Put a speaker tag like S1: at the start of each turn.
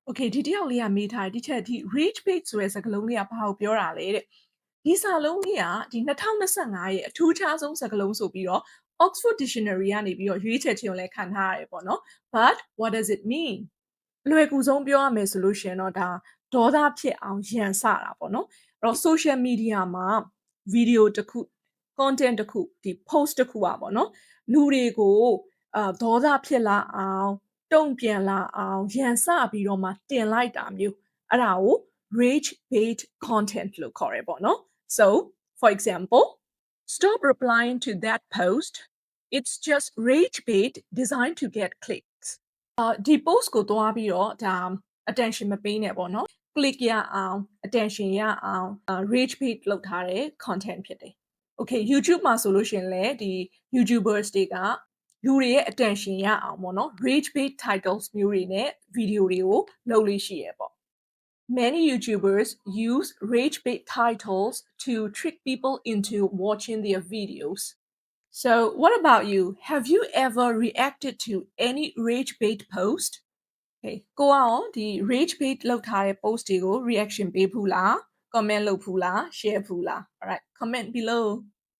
S1: Okay ဒီတယောက်လေးကမေးထားတယ်ဒီချက်ဒီ rage bait ဆိုတဲ့စကားလုံးလေးကဘာကိုပြောတာလဲတဲ့ဒီစာလုံးလေးကဒီ2025ရဲ့အထူးခြားဆုံးစကားလုံးဆိုပြီးတော့ Oxford Dictionary ကနေပြီးတော့ရွေးချယ်ခြင်းကိုလည်းခံထားရတယ်ပေါ့နော် but what does it mean အလွယ်ကူဆုံးပြောရမယ်ဆိုလို့ရှိရင်တော့ဒါဒေါသဖြစ်အောင်ရန်စတာပေါ့နော်အဲ့တော့ social media မှာ video တစ်ခု content တစ်ခုဒီ post တစ်ခုอ่ะပေါ့နော်လူတွေကိုဒေါသဖြစ်လာအောင်တုံ့ပြန်လာအောင်ရန်စပြီးတော့မှတင်လိုက်တာမျိုးအဲ့ဒါကို rage bait content လို့ခေါ်ရပေါ့နော် so for example stop replying to that post it's just rage bait designed to get clicks ဒီ post ကိုသွားပြီးတော့ဒါ attention မပေးနဲ့ပေါ့နော် click ရအောင် attention ရအောင် rage bait လုပ်ထားတဲ့ content ဖြစ်တယ် okay YouTube မှာဆိုလို့ရှိရင်လည်းဒီ YouTubers တွေကလူတွေရဲ့ attention ရအောင်ပေါ့နော် rage bait titles မျိုးတွေနဲ့ video တွေကိုလုပ်လို့ရှိရပေါ့ Many YouTubers use rage bait titles to trick people into watching their videos. So, what about you? Have you ever reacted to any rage bait post? Okay, go on the rage bait လောက်ထားတဲ့ post တွေကို reaction ပေးဘူးလား comment လုပ်ဘူးလား share ဘူးလား All right, comment below.